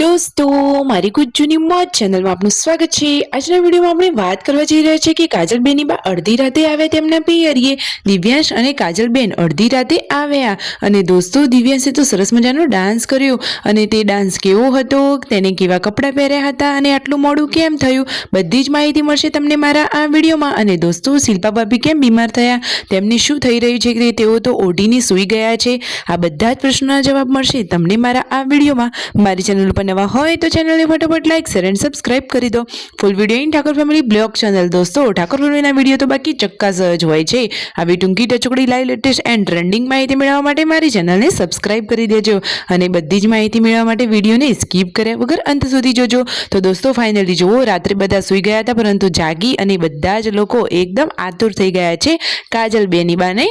દોસ્તો મારી ગુજ્જુની મોજ ચેનલમાં આપનું સ્વાગત છે। આજના વિડીયોમાં આપણે વાત કરવા જઈ રહ્યા છીએ કે કાજલબેનની બા અડધી રાતે આવ્યા તેમના પિયરીએ। દિવ્યાંશ અને કાજલબેન અડધી રાતે આવ્યા અને દોસ્તો દિવ્યાંશે તો સરસ મજાનો ડાન્સ કર્યો અને તે ડાન્સ કેવો હતો, તેને કેવા કપડાં પહેર્યા હતા અને આટલું મોડું કેમ થયું, બધી જ માહિતી મળશે તમને મારા આ વિડીયોમાં। અને દોસ્તો શિલ્પા ભાભી કેમ બીમાર થયા, તેમને શું થઈ રહ્યું છે કે તેઓ તો ઓઢીને સૂઈ ગયા છે, આ બધા જ પ્રશ્નોના જવાબ મળશે તમને મારા આ વિડીયોમાં। મારી ચેનલ પર નવા હોય તો ચેનલને ફટાફટ લાઈક શેર એન્ડ સબસ્ક્રાઇબ કરી દો। Full video in Thakor family blog channel. દોસ્તો ઠાકોર ફેમિલીના વિડીયો તો બાકી ચક્કાસ જ હોય છે, આવી ટૂંકી ટચોકડી લાઈવ લેટેસ્ટ એન્ડ ટ્રેન્ડિંગ માહિતી મેળવવા માટે મારી ચેનલને સબસ્ક્રાઇબ કરી દેજો અને બધી જ માહિતી મેળવવા માટે વિડીયોને સ્કીપ કર્યા વગર અંત સુધી જોજો। તો દોસ્તો ફાઇનલી જુઓ, રાત્રે બધા સૂઈ ગયા હતા પરંતુ જાગી અને બધા જ લોકો એકદમ આતુર થઈ ગયા છે કાજલબેનની બાને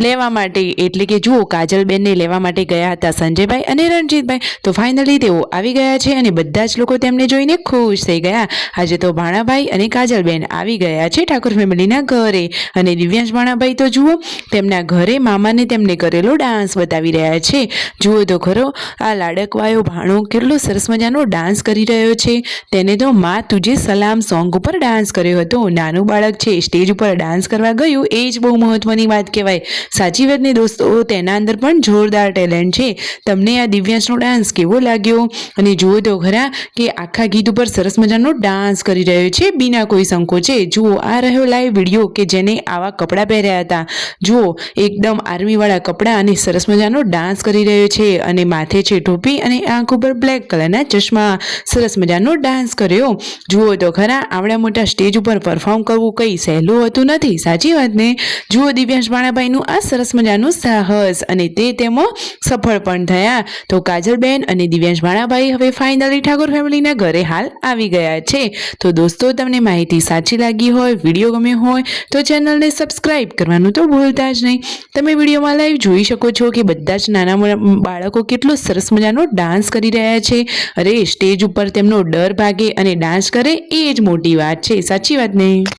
લેવા માટે। એટલે કે જુઓ, કાજલબેનને લેવા માટે ગયા હતા સંજયભાઈ અને રણજીતભાઈ, તો ફાઇનલી તેઓ આવી ગયા છે અને બધા જ લોકો તેમને જોઈને ખુશ થઈ ગયા। આજે તો ભાણાભાઈ અને કાજલબેન આવી ગયા છે ઠાકોર ફેમિલીના ઘરે અને દિવ્યાંશ ભાણાભાઈ તો જુઓ તેમના ઘરે મામાને તેમને કરેલો ડાન્સ બતાવી રહ્યા છે। જુઓ તો ખરો, આ લાડકવાયો ભાણો કેટલો સરસ મજાનો ડાન્સ કરી રહ્યો છે, તેને તો માં તુજે સલામ સોંગ ઉપર ડાન્સ કર્યો હતો। નાનું બાળક છે સ્ટેજ ઉપર ડાન્સ કરવા ગયું, એ જ બહુ મહત્વની વાત કહેવાય, સાચી વાત ને દોસ્તો, તેના અંદર પણ જોરદાર ટેલેન્ટ છે। તમને આ દિવ્યાંશનો ડાન્સ કેવો લાગ્યો? અને જુઓ તો ખરા કે આખા ગીત ઉપર સરસ મજાનો ડાન્સ કરી રહ્યો છે બિના કોઈ સંકોચે। જુઓ, આ રહ્યો લાઈવ વિડીયો કે જેને આવા કપડાં પહેર્યા હતા, જુઓ એકદમ આર્મીવાળા કપડાં અને સરસ મજાનો ડાન્સ કરી રહ્યો છે અને માથે છે ટોપી અને આંખ ઉપર બ્લેક કલરના ચશ્મા, સરસ મજાનો ડાન્સ કર્યો। જુઓ તો ખરા, આવડા મોટા સ્ટેજ ઉપર પરફોર્મ કરવું કંઈ સહેલું હતું નથી, સાચી વાત ને? જુઓ દિવ્યાંશ ભાણાભાઈનું આ સરસ મજાનું સાહસ અને તે તેમાં સફળ પણ થયા। તો કાજલબેન અને દિવ્યાંશ ભાણાભાઈ હવે ફાઇનલી ઠાકોર ફેમિલીના ઘરે હાલ આવી ગયા છે। તો દોસ્તો તમને માહિતી સાચી લાગી હોય, વિડીયો ગમ્યો હોય તો ચેનલને સબસ્ક્રાઇબ કરવાનું તો ભૂલતા જ નહીં। તમે વિડીયોમાં લાઈવ જોઈ શકો છો કે બધા જ નાના બાળકો કેટલો સરસ મજાનો ડાન્સ કરી રહ્યા છે। અરે સ્ટેજ ઉપર તેમનો ડર ભાગે અને ડાન્સ કરે એ જ મોટી વાત છે, સાચી વાત નહીં?